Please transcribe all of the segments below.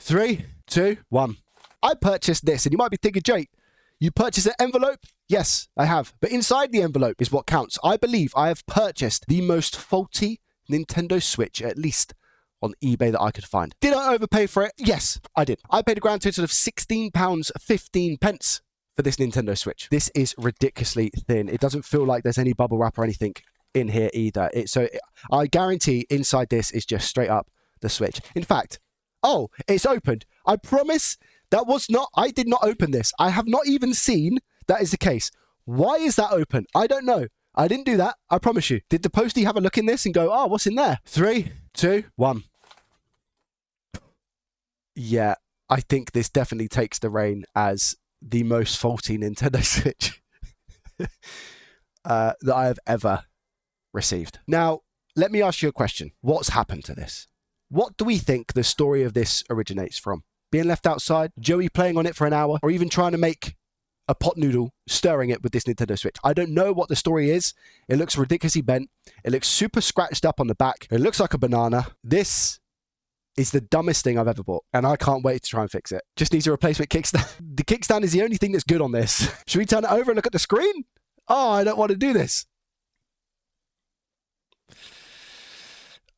3, 2, 1. I purchased this, and you might be thinking, Jake, you purchased an envelope? Yes, I have. But inside the envelope is what counts. I believe I have purchased the most faulty Nintendo Switch, at least on eBay, that I could find. Did I overpay for it? Yes, I did. I paid a grand total of £16.15 for this Nintendo Switch. This is ridiculously thin. It doesn't feel like there's any bubble wrap or anything in here either. I guarantee inside this is just straight up the Switch. In fact, oh, it's opened. I promise I did not open this. I have not even seen that is the case. Why is that open? I don't know. I didn't do that. I promise you. Did the postie have a look in this and go, oh, what's in there? 3, 2, 1. Yeah, I think this definitely takes the reign as the most faulty Nintendo Switch that I have ever received. Now, let me ask you a question. What's happened to this? What do we think the story of this originates from? Being left outside, Joey playing on it for an hour, or even trying to make a pot noodle, stirring it with this Nintendo Switch? I don't know what the story is. It looks ridiculously bent. It looks super scratched up on the back. It looks like a banana. This is the dumbest thing I've ever bought, and I can't wait to try and fix it. Just needs a replacement kickstand. The kickstand is the only thing that's good on this. Should we turn it over and look at the screen? Oh, I don't want to do this.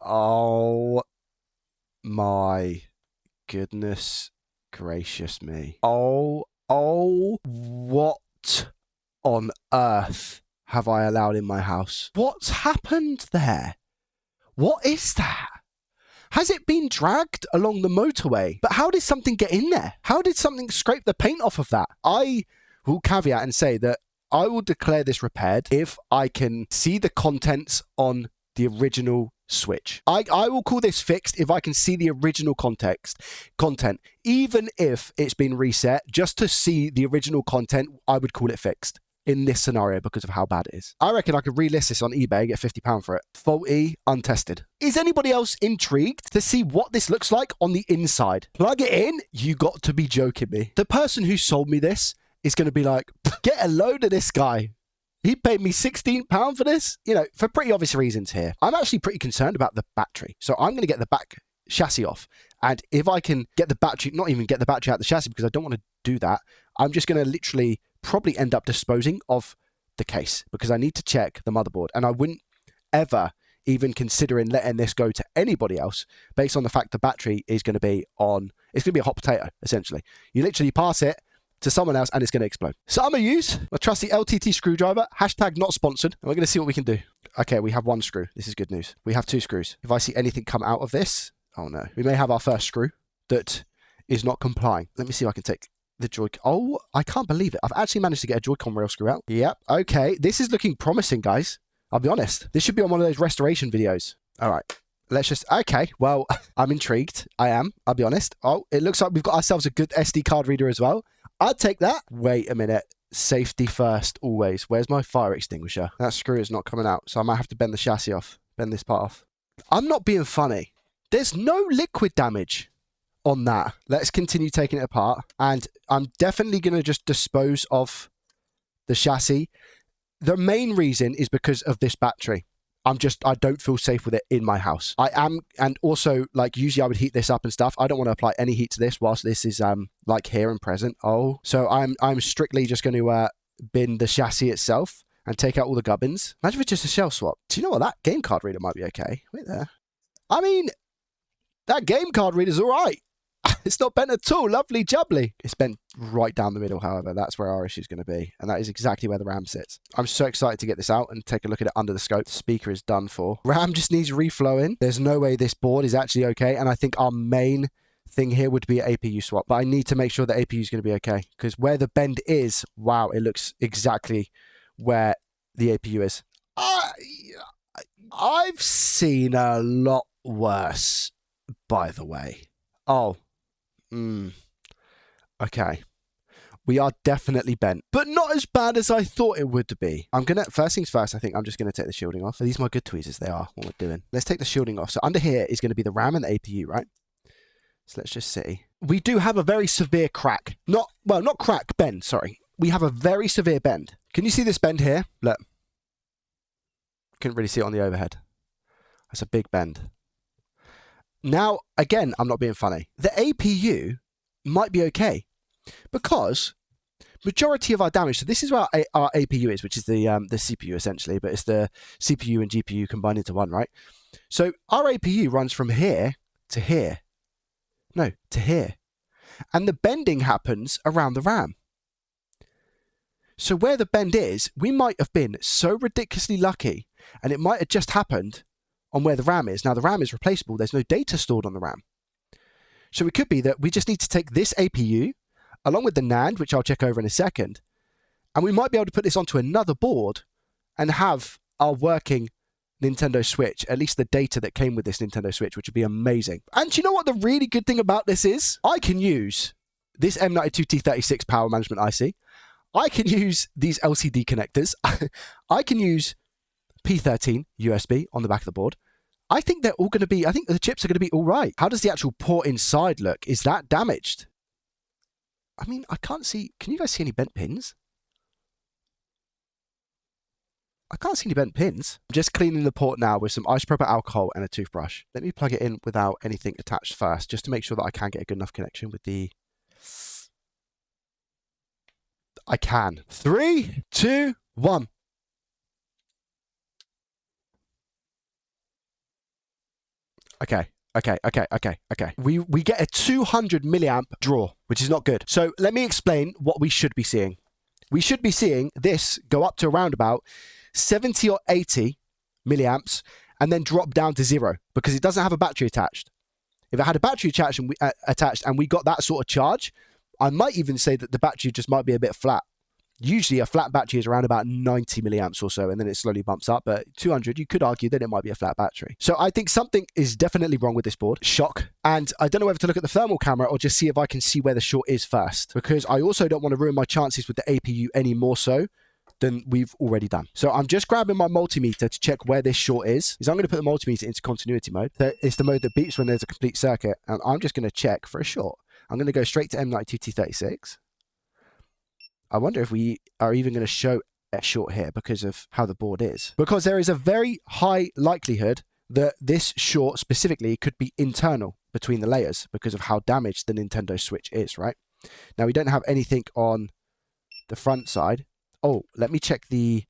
Oh my goodness gracious me. Oh, what on earth have I allowed in my house? What's happened there? What is that? Has it been dragged along the motorway? But how did something get in there? How did something scrape the paint off of that? I will caveat and say that I will declare this repaired if I can see the contents on the original Switch. I will call this fixed if I can see the original content, even if it's been reset. Just to see the original content, I would call it fixed in this scenario because of how bad it is. I reckon I could relist this on eBay and get £50 for it. Faulty, untested. Is anybody else intrigued to see what this looks like on the inside? Plug it in? You got to be joking me. The person who sold me this is going to be like, get a load of this guy. He paid me £16 for this, for pretty obvious reasons here. I'm actually pretty concerned about the battery. So I'm going to get the back chassis off. And if I can get the battery, not even get the battery out of the chassis because I don't want to do that, I'm just going to literally probably end up disposing of the case because I need to check the motherboard. And I wouldn't ever even considering letting this go to anybody else based on the fact the battery is going to be it's going to be a hot potato, essentially. You literally pass it to someone else and it's going to explode. So I'm going to use my trusty LTT screwdriver, #not sponsored, and we're going to see what we can do. Okay, we have one screw. This is good news. We have 2 screws. If I see anything come out of this, oh no. We may have our first screw that is not complying. Let me see if I can take the Joy-Con. Oh, I can't believe it. I've actually managed to get a Joy-Con rail screw out. Yep. Okay, this is looking promising, guys. I'll be honest. This should be on one of those restoration videos. All right. Let's just... Okay, well, I'm intrigued. I am. I'll be honest. Oh, it looks like we've got ourselves a good SD card reader as well. I'd take that. Wait a minute. Safety first, always. Where's my fire extinguisher? That screw is not coming out, so I might have to bend the chassis off. Bend this part off. I'm not being funny. There's no liquid damage on that. Let's continue taking it apart. And I'm definitely going to just dispose of the chassis. The main reason is because of this battery. I don't feel safe with it in my house. I am, and also, usually I would heat this up and stuff. I don't want to apply any heat to this whilst this is, here and present. Oh, so I'm strictly just going to bin the chassis itself and take out all the gubbins. Imagine if it's just a shell swap. Do you know what? That game card reader might be okay. Wait there. I mean, that game card reader's all right. It's not bent at all. Lovely jubbly. It's bent right down the middle, however. That's where our issue is going to be. And that is exactly where the RAM sits. I'm so excited to get this out and take a look at it under the scope. The speaker is done for. RAM just needs reflowing. There's no way this board is actually okay. And I think our main thing here would be an APU swap. But I need to make sure the APU is going to be okay. Because where the bend is, wow, it looks exactly where the APU is. I've seen a lot worse, by the way. Oh. Okay. We are definitely bent, but not as bad as I thought it would be. First things first, I think I'm just going to take the shielding off. Are these my good tweezers? They are, what we're doing. Let's take the shielding off. So under here is going to be the RAM and the APU, right? So let's just see. We do have a very severe crack. Not crack, bend, sorry. We have a very severe bend. Can you see this bend here? Look. Couldn't really see it on the overhead. That's a big bend. Now, again, I'm not being funny. The APU might be okay because majority of our damage, so this is where our APU is, which is the CPU essentially, but it's the CPU and GPU combined into one, right? So our APU runs from here to here. No, to here. And the bending happens around the RAM. So where the bend is, we might have been so ridiculously lucky, and it might have just happened on where the RAM is. Now, the RAM is replaceable. There's no data stored on the RAM. So it could be that we just need to take this APU, along with the NAND, which I'll check over in a second, and we might be able to put this onto another board and have our working Nintendo Switch, at least the data that came with this Nintendo Switch, which would be amazing. And you know what the really good thing about this is? I can use this M92T36 power management IC. I can use these LCD connectors. I can use P13 USB on the back of the board. I think they're all going to be, I think the chips are going to be all right. How does the actual port inside look? Is that damaged? I mean, I can't see, can you guys see any bent pins? I can't see any bent pins. I'm just cleaning the port now with some isopropyl alcohol and a toothbrush. Let me plug it in without anything attached first, just to make sure that I can get a good enough connection with the... I can. 3, 2, 1. Okay. We get a 200 milliamp draw, which is not good. So let me explain what we should be seeing. We should be seeing this go up to around about 70 or 80 milliamps and then drop down to 0 because it doesn't have a battery attached. If it had a battery attached and we got that sort of charge, I might even say that the battery just might be a bit flat. Usually a flat battery is around about 90 milliamps or so, and then it slowly bumps up. But 200, you could argue that it might be a flat battery. So I think something is definitely wrong with this board. Shock. And I don't know whether to look at the thermal camera or just see if I can see where the short is first, because I also don't want to ruin my chances with the APU any more so than we've already done. So I'm just grabbing my multimeter to check where this short is. I'm going to put the multimeter into continuity mode. So it's the mode that beeps when there's a complete circuit. And I'm just going to check for a short. I'm going to go straight to M92T36. I wonder if we are even going to show a short here because of how the board is. Because there is a very high likelihood that this short specifically could be internal between the layers because of how damaged the Nintendo Switch is, right? Now, we don't have anything on the front side. Oh, let me check the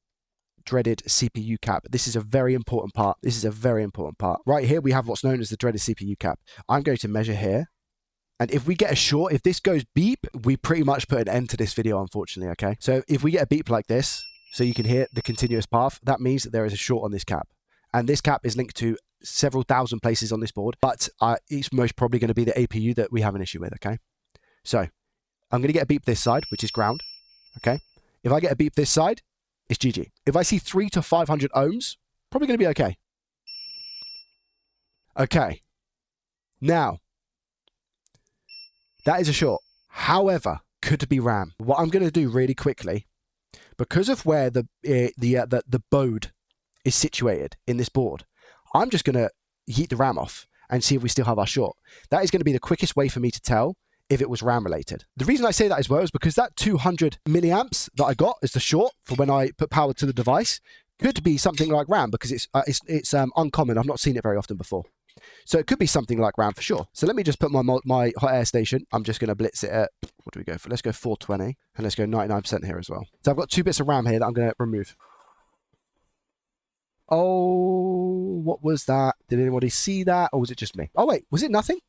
dreaded CPU cap. This is a very important part. This is a very important part. Right here, we have what's known as the dreaded CPU cap. I'm going to measure here. And if we get a short, if this goes beep, we pretty much put an end to this video, unfortunately, okay? So if we get a beep like this, so you can hear the continuous path, that means that there is a short on this cap. And this cap is linked to several thousand places on this board, but it's most probably going to be the APU that we have an issue with, okay? So I'm going to get a beep this side, which is ground, okay? If I get a beep this side, it's GG. If I see 300 to 500 ohms, probably going to be okay. Okay. Now, that is a short. However, could be RAM. What I'm going to do really quickly, because of where the baud is situated in this board, I'm just going to heat the RAM off and see if we still have our short. That is going to be the quickest way for me to tell if it was RAM related. The reason I say that as well is because that 200 milliamps that I got as the short for when I put power to the device could be something like RAM because it's uncommon. I've not seen it very often before. So it could be something like RAM for sure. So let me just put my hot air station. I'm just going to blitz it at, what do we go for? Let's go 420 and let's go 99% here as well. So I've got 2 bits of RAM here that I'm going to remove. Oh, what was that? Did anybody see that? Or was it just me? Oh wait, was it nothing?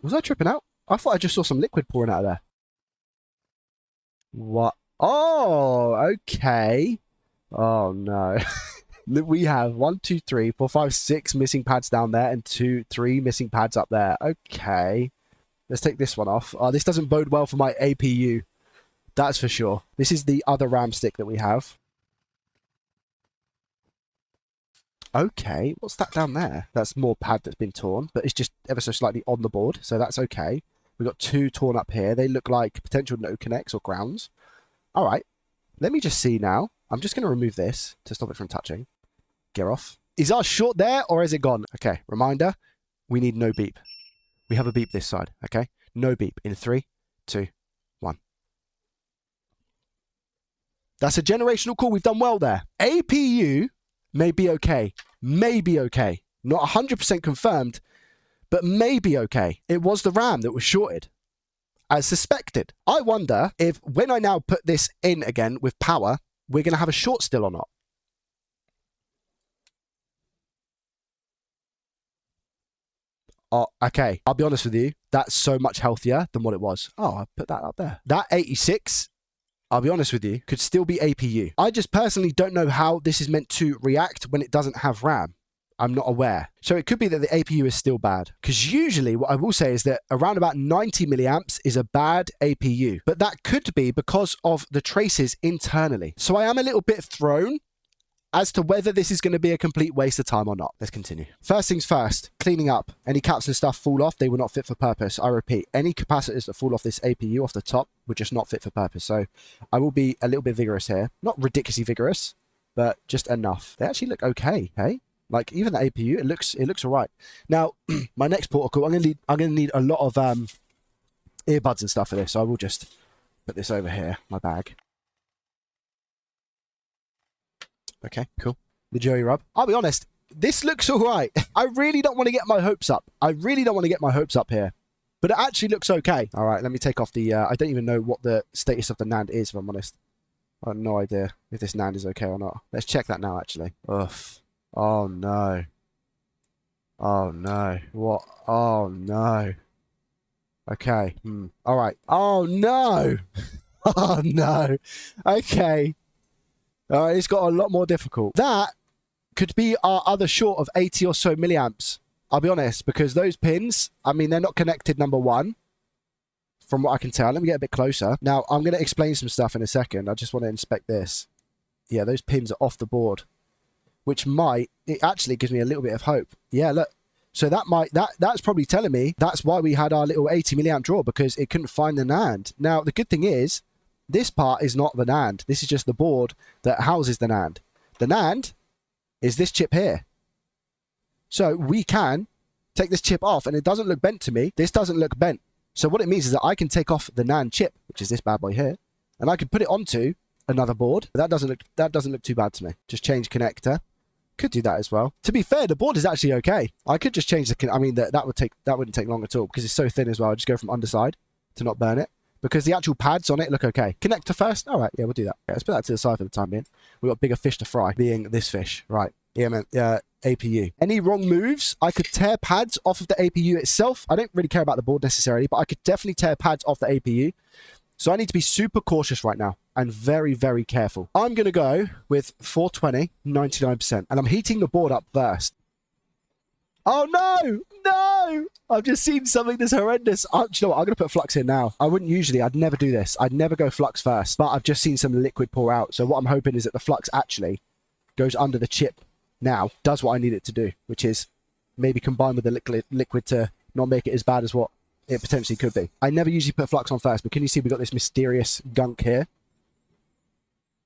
Was I tripping out? I thought I just saw some liquid pouring out of there. What? Oh, okay. Oh no. We have 1, 2, 3, 4, 5, 6 missing pads down there and 2, 3 missing pads up there. Okay. Let's take this one off. Oh, this doesn't bode well for my APU. That's for sure. This is the other RAM stick that we have. Okay. What's that down there? That's more pad that's been torn, but it's just ever so slightly on the board, so that's okay. We've got 2 torn up here. They look like potential no connects or grounds. All right. Let me just see now. I'm just going to remove this to stop it from touching. Gear off. Is our short there or is it gone? Okay, reminder, we need no beep. We have a beep this side, okay? No beep in 3, 2, 1. That's a generational call. We've done well there. APU may be okay. May be okay. Not 100% confirmed, but maybe okay. It was the RAM that was shorted, as suspected. I wonder if when I now put this in again with power, we're going to have a short still or not. Oh, okay. I'll be honest with you. That's so much healthier than what it was. Oh, I put that up there. That 86, I'll be honest with you, could still be APU. I just personally don't know how this is meant to react when it doesn't have RAM. I'm not aware. So it could be that the APU is still bad. Because usually what I will say is that around about 90 milliamps is a bad APU. But that could be because of the traces internally. So I am a little bit thrown as to whether this is going to be a complete waste of time or not. Let's continue. First things first, cleaning up. Any caps and stuff fall off, they were not fit for purpose. I repeat, any capacitors that fall off this APU off the top were just not fit for purpose. So I will be a little bit vigorous here. Not ridiculously vigorous, but just enough. They actually look okay, hey? Like even the APU, it looks all right. Now, my next protocol, I'm gonna need a lot of earbuds and stuff for this. So I will just put this over here, my bag. Okay, cool. The Joey rub. I'll be honest, this looks all right. I really don't want to get my hopes up. I really don't want to get my hopes up here. But it actually looks okay. All right, let me take off the... I don't even know what the status of the NAND is, if I'm honest. I have no idea if this NAND is okay or not. Let's check that now, actually. Ugh. Oh, no. Oh, no. What? Oh, no. Okay. All right. Oh, no. Oh, no. Okay. It's got a lot more difficult. That could be our other short of 80 or so milliamps. I'll be honest, because those pins, I mean, they're not connected, number one, from what I can tell. Let me get a bit closer. Now, I'm going to explain some stuff in a second. I just want to inspect this. Yeah, those pins are off the board, which it actually gives me a little bit of hope. Yeah, look. So that's probably telling me that's why we had our little 80 milliamp draw, because it couldn't find the NAND. Now, the good thing is, this part is not the NAND. This is just the board that houses the NAND. The NAND is this chip here. So we can take this chip off, and it doesn't look bent to me. This doesn't look bent. So what it means is that I can take off the NAND chip, which is this bad boy here, and I can put it onto another board. That doesn't look too bad to me. Just change connector. Could do that as well. To be fair, the board is actually okay. I could just change the... I mean, that wouldn't take long at all, because it's so thin as well. I just go from underside to not burn it, because the actual pads on it look okay. Connector first? All right, yeah, we'll do that. Okay, let's put that to the side for the time being. We've got bigger fish to fry, being this fish. Right, yeah, man, APU. Any wrong moves, I could tear pads off of the APU itself. I don't really care about the board necessarily, but I could definitely tear pads off the APU. So I need to be super cautious right now and very, very careful. I'm going to go with 420, 99%. And I'm heating the board up first. Oh, no! No! I've just seen something that's horrendous. You know what? I'm going to put flux in now. I wouldn't usually. I'd never do this. I'd never go flux first. But I've just seen some liquid pour out. So what I'm hoping is that the flux actually goes under the chip now, does what I need it to do, which is maybe combine with the liquid to not make it as bad as what it potentially could be. I never usually put flux on first, but can you see we've got this mysterious gunk here?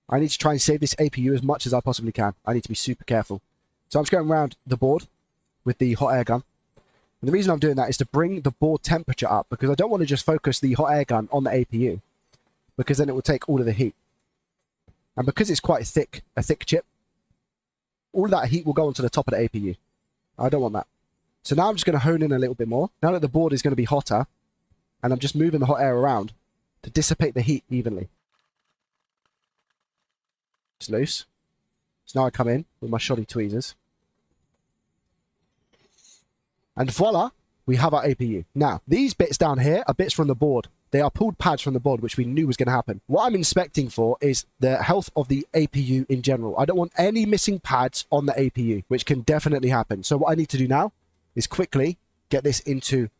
I need to try and save this APU as much as I possibly can. I need to be super careful. So I'm just going around the board with the hot air gun. And the reason I'm doing that is to bring the board temperature up, because I don't want to just focus the hot air gun on the APU, because then it will take all of the heat. And because it's quite a thick chip, all of that heat will go onto the top of the APU. I don't want that. So now I'm just going to hone in a little bit more. Now that the board is going to be hotter, and I'm just moving the hot air around to dissipate the heat evenly. It's loose. So now I come in with my shoddy tweezers. And voila, we have our APU. Now, these bits down here are bits from the board. They are pulled pads from the board, which we knew was going to happen. What I'm inspecting for is the health of the APU in general. I don't want any missing pads on the APU, which can definitely happen. So what I need to do now is quickly get this into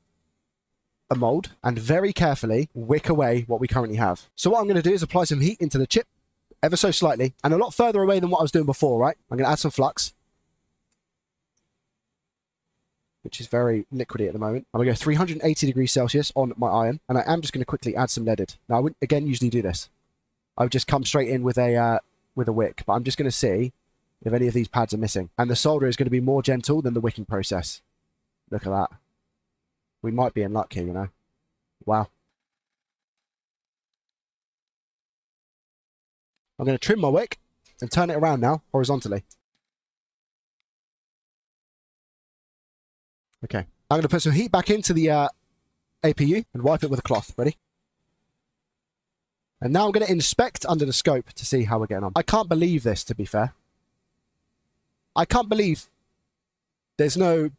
a mold and very carefully wick away what we currently have. So what I'm going to do is apply some heat into the chip ever so slightly, and a lot further away than what I was doing before, right? I'm going to add some flux, which is very liquidy at the moment. I'm going to go 380 degrees Celsius on my iron, and I am just going to quickly add some leaded. Now, I wouldn't, again, usually do this. I would just come straight in with a wick, but I'm just going to see if any of these pads are missing. And the solder is going to be more gentle than the wicking process. Look at that. We might be in luck here, you know. Wow. I'm going to trim my wick and turn it around now, horizontally. Okay, I'm going to put some heat back into the APU and wipe it with a cloth. Ready? And now I'm going to inspect under the scope to see how we're getting on. I can't believe this, to be fair. I can't believe there's no...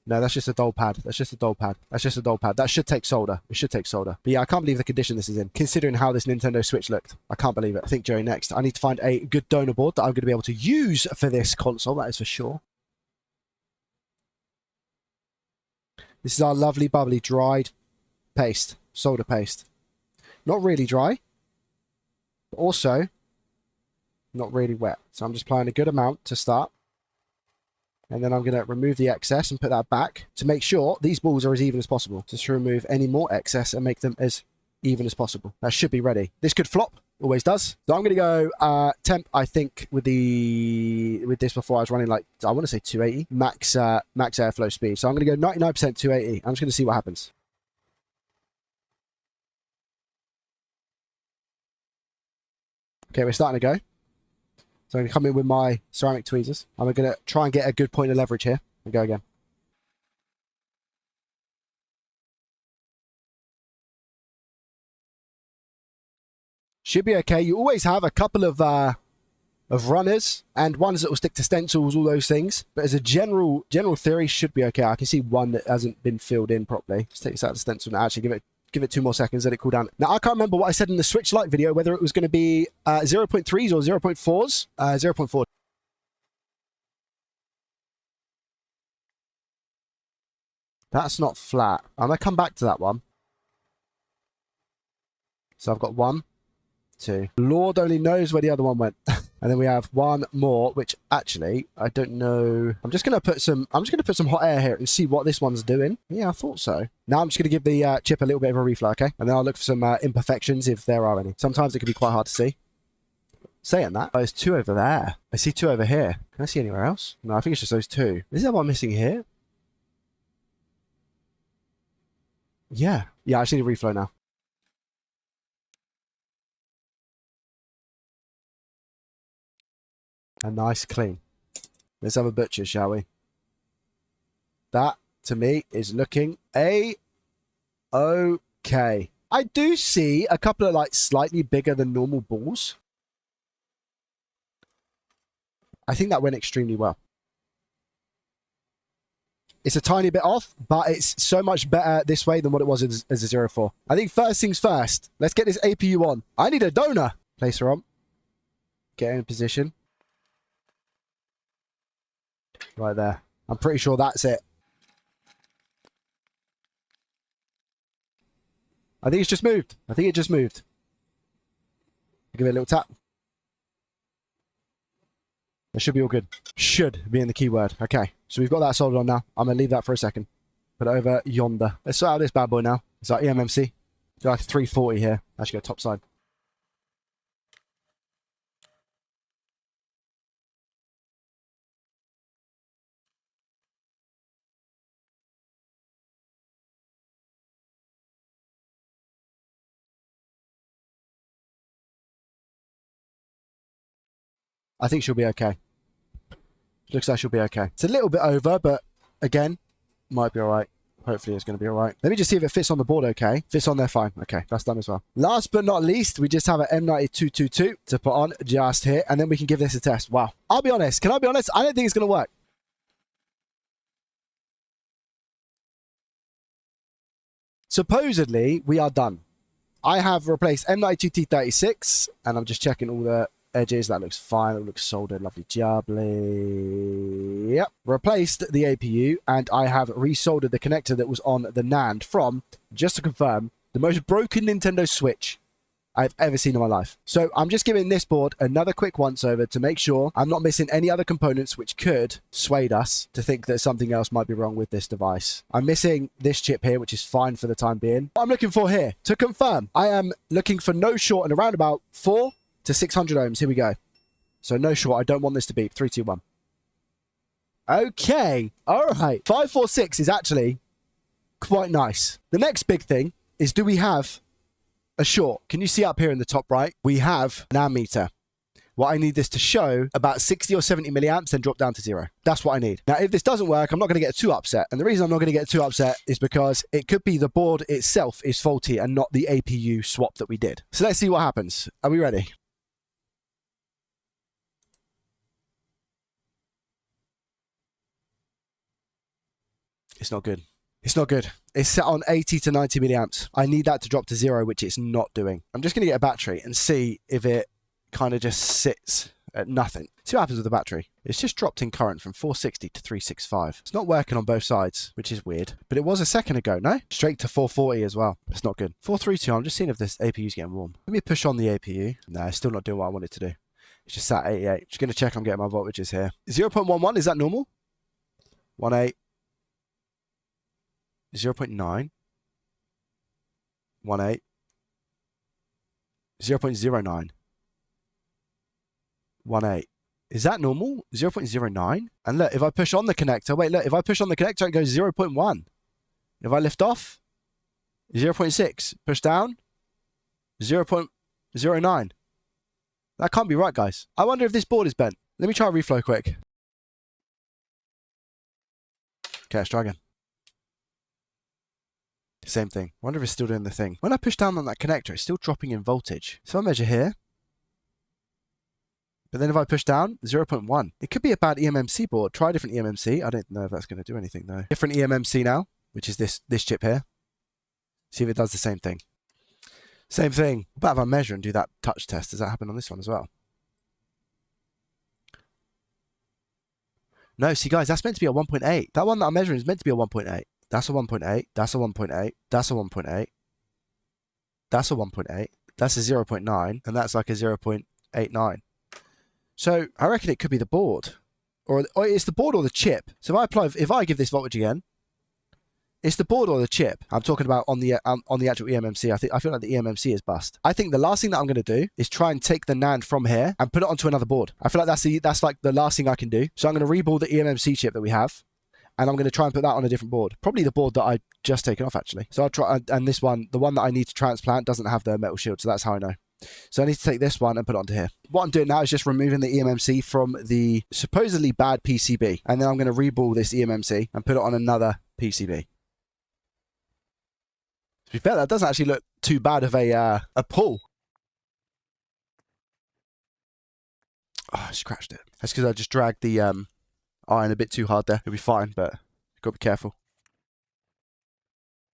No, that's just a dull pad. That's just a dull pad. That's just a dull pad. That should take solder. It should take solder. But yeah, I can't believe the condition this is in, considering how this Nintendo Switch looked. I can't believe it. I think Joey next. I need to find a good donor board that I'm going to be able to use for this console. That is for sure. This is our lovely, bubbly, dried paste. Solder paste. Not really dry. But also not really wet. So I'm just applying a good amount to start. And then I'm going to remove the excess and put that back to make sure these balls are as even as possible. Just to remove any more excess and make them as even as possible. That should be ready. This could flop. Always does. So I'm going to go temp, I think, with this before I was running like, I want to say 280. Max airflow speed. So I'm going to go 99% 280. I'm just going to see what happens. Okay, we're starting to go. So I'm going to come in with my ceramic tweezers. I'm going to try and get a good point of leverage here. And go again. Should be okay. You always have a couple of runners and ones that will stick to stencils, all those things. But as a general theory, should be okay. I can see one that hasn't been filled in properly. Just take this out of the stencil and actually give it 2 more seconds, let it cool down. Now, I can't remember what I said in the Switch Lite video, whether it was going to be 0.3s or 0.4s. 0.4. That's not flat. I'm going to come back to that one. So I've got 1, 2. Lord only knows where the other one went. And then we have 1 more, which actually, I don't know. I'm just going to put some hot air here and see what this one's doing. Yeah, I thought so. Now I'm just going to give the chip a little bit of a reflow, okay? And then I'll look for some imperfections if there are any. Sometimes it can be quite hard to see. Saying that, there's 2 over there. I see 2 over here. Can I see anywhere else? No, I think it's just those 2. Is there one missing here? Yeah. Yeah, I just need a reflow now. A nice clean. Let's have a butcher, shall we? That, to me, is looking okay. I do see a couple of, like, slightly bigger than normal balls. I think that went extremely well. It's a tiny bit off, but it's so much better this way than what it was as a 04. I think first things first. Let's get this APU on. I need a donor. Place her on. Get in position. Right there. I'm pretty sure that's it. I think it's just moved. I think it just moved. Give it a little tap. That should be all good. Should being the key word. Okay, so we've got that soldered on now. I'm going to leave that for a second. Put it over yonder. Let's sort out this bad boy now. It's our EMMC. Do like 340 here. Actually go top side. I think she'll be okay. Looks like she'll be okay. It's a little bit over, but again, might be all right. Hopefully it's going to be all right. Let me just see if it fits on the board okay. Fits on there fine. Okay, that's done as well. Last but not least, we just have an M9222 to put on just here, and then we can give this a test. Wow. I'll be honest. Can I be honest? I don't think it's going to work. Supposedly, we are done. I have replaced M92T36, and I'm just checking all the edges. That looks fine. It looks soldered. Lovely jubbly. Yep. Replaced the APU, and I have resoldered the connector that was on the NAND from, just to confirm, the most broken Nintendo Switch I've ever seen in my life. So I'm just giving this board another quick once over to make sure I'm not missing any other components which could sway us to think that something else might be wrong with this device. I'm missing this chip here, which is fine for the time being. What I'm looking for here, to confirm, I am looking for no short and around about 4 to 600 ohms. Here we go. So no short. I don't want this to beep. 3, 2, 1. Okay. All right. 546 is actually quite nice. The next big thing is, do we have a short? Can you see up here in the top right? We have an ammeter. What I need this to show about 60 or 70 milliamps, then drop down to 0. That's what I need. Now, if this doesn't work, I'm not going to get too upset. And the reason I'm not going to get too upset is because it could be the board itself is faulty and not the APU swap that we did. So let's see what happens. Are we ready? It's not good. It's not good. It's set on 80 to 90 milliamps. I need that to drop to 0, which it's not doing. I'm just going to get a battery and see if it kind of just sits at nothing. See what happens with the battery. It's just dropped in current from 460 to 365. It's not working on both sides, which is weird. But it was a second ago, no? Straight to 440 as well. It's not good. 432, I'm just seeing if this APU is getting warm. Let me push on the APU. No, it's still not doing what I want it to do. It's just sat at 88. Just going to check I'm getting my voltages here. 0.11, is that normal? 1.8. 0.9. 1.8. 0.09. 1.8. Is that normal? 0.09? And look, if I push on the connector, wait, look, if I push on the connector, it goes 0.1. If I lift off, 0.6. Push down, 0.09. That can't be right, guys. I wonder if this board is bent. Let me try reflow quick. Okay, let's try again. Same thing. Wonder if it's still doing the thing. When I push down on that connector, it's still dropping in voltage. So I measure here. But then if I push down, 0.1. It could be a bad eMMC board. Try a different eMMC. I don't know if that's going to do anything though. Different eMMC now, which is this chip here. See if it does the same thing. Same thing. What about if I measure and do that touch test? Does that happen on this one as well? No, see guys, that's meant to be a 1.8. That one that I'm measuring is meant to be a 1.8. That's a 1.8. That's a 1.8. That's a 1.8. That's a 1.8. That's a 0.9. And that's like a 0.89. So I reckon it could be the board. Or it's the board or the chip. So if I give this voltage again, it's the board or the chip. I'm talking about on the actual eMMC. I feel like the eMMC is bust. I think the last thing that I'm going to do is try and take the NAND from here and put it onto another board. I feel like that's like the last thing I can do. So I'm going to rebuild the eMMC chip that we have. And I'm going to try and put that on a different board. Probably the board that I just taken off, actually. So I'll try, and this one, the one that I need to transplant, doesn't have the metal shield, so that's how I know. So I need to take this one and put it onto here. What I'm doing now is just removing the eMMC from the supposedly bad PCB. And then I'm going to rebuild this eMMC and put it on another PCB. To be fair, that doesn't actually look too bad of a pull. Oh, I scratched it. That's because I just dragged the iron a bit too hard there. It'll be fine, but you've got to be careful.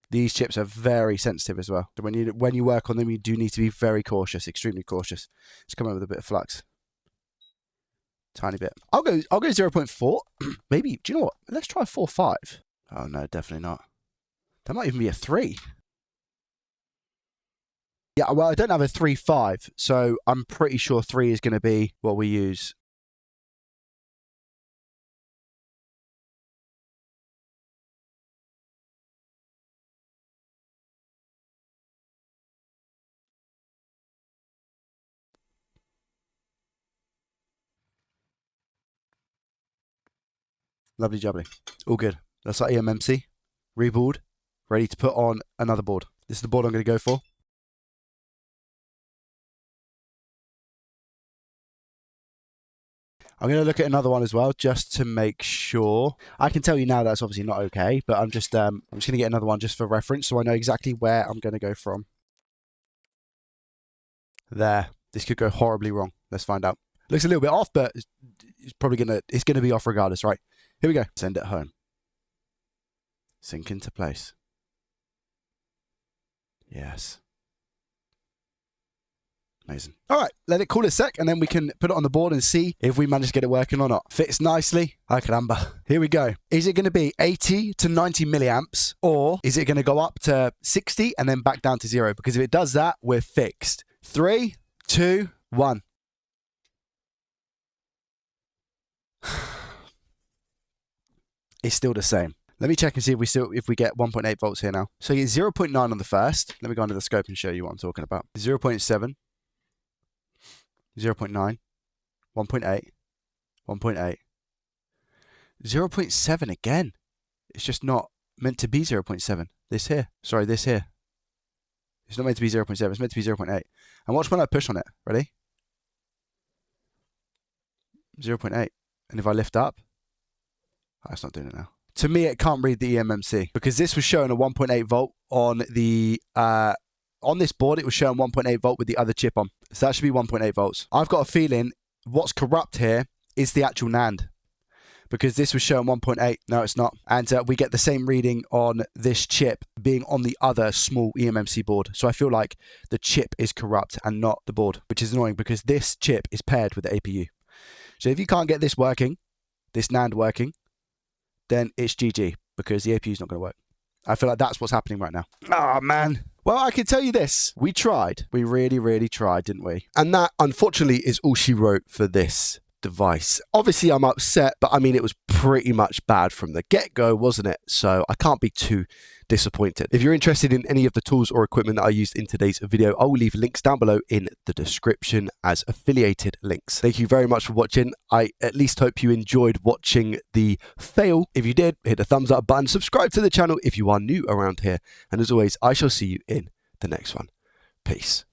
These chips are very sensitive as well. So when you work on them, you do need to be very cautious, extremely cautious. Just come up with a bit of flux. Tiny bit. I'll go 0.4. Maybe, do you know what? Let's try 4.5. Oh no, definitely not. That might even be a 3. Yeah, well, I don't have a 3.5, so I'm pretty sure 3 is going to be what we use. Lovely jubbly. All good. That's our eMMC. Rebuild. Ready to put on another board. This is the board I'm going to go for. I'm going to look at another one as well, just to make sure. I can tell you now that's obviously not okay, but I'm just going to get another one just for reference, so I know exactly where I'm going to go from. There. This could go horribly wrong. Let's find out. Looks a little bit off, but it's probably going to be off regardless, right? Here we go. Send it home. Sink into place. Yes. Amazing. All right, let it cool a sec, and then we can put it on the board and see if we manage to get it working or not. Fits nicely. Ay caramba. Here we go. Is it going to be 80 to 90 milliamps, or is it going to go up to 60 and then back down to 0? Because if it does that, we're fixed. 3, 2, 1. It's still the same. Let me check and see if we get 1.8 volts here now. So you get 0.9 on the first. Let me go under the scope and show you what I'm talking about. 0.7, 0.9, 1.8, 1.8, 0.7 again. It's just not meant to be 0.7. This here. Sorry, this here. It's not meant to be 0.7. It's meant to be 0.8. And watch when I push on it. Ready? 0.8. And if I lift up, oh, it's not doing it now. To me, it can't read the eMMC because this was showing a 1.8 volt on the, on this board, it was showing 1.8 volt with the other chip on. So that should be 1.8 volts. I've got a feeling what's corrupt here is the actual NAND, because this was showing 1.8. No, it's not. And we get the same reading on this chip being on the other small eMMC board. So I feel like the chip is corrupt and not the board, which is annoying because this chip is paired with the APU. So if you can't get this working, this NAND working, then it's GG because the APU is not going to work. I feel like that's what's happening right now. Oh, man. Well, I can tell you this. We tried. We really, really tried, didn't we? And that, unfortunately, is all she wrote for this device. Obviously, I'm upset, but I mean, it was pretty much bad from the get-go, wasn't it? So I can't be too disappointed. If you're interested in any of the tools or equipment that I used in today's video, I will leave links down below in the description as affiliated links. Thank you very much for watching. I at least hope you enjoyed watching the fail. If you did, hit the thumbs up button, subscribe to the channel if you are new around here. And as always, I shall see you in the next one. Peace.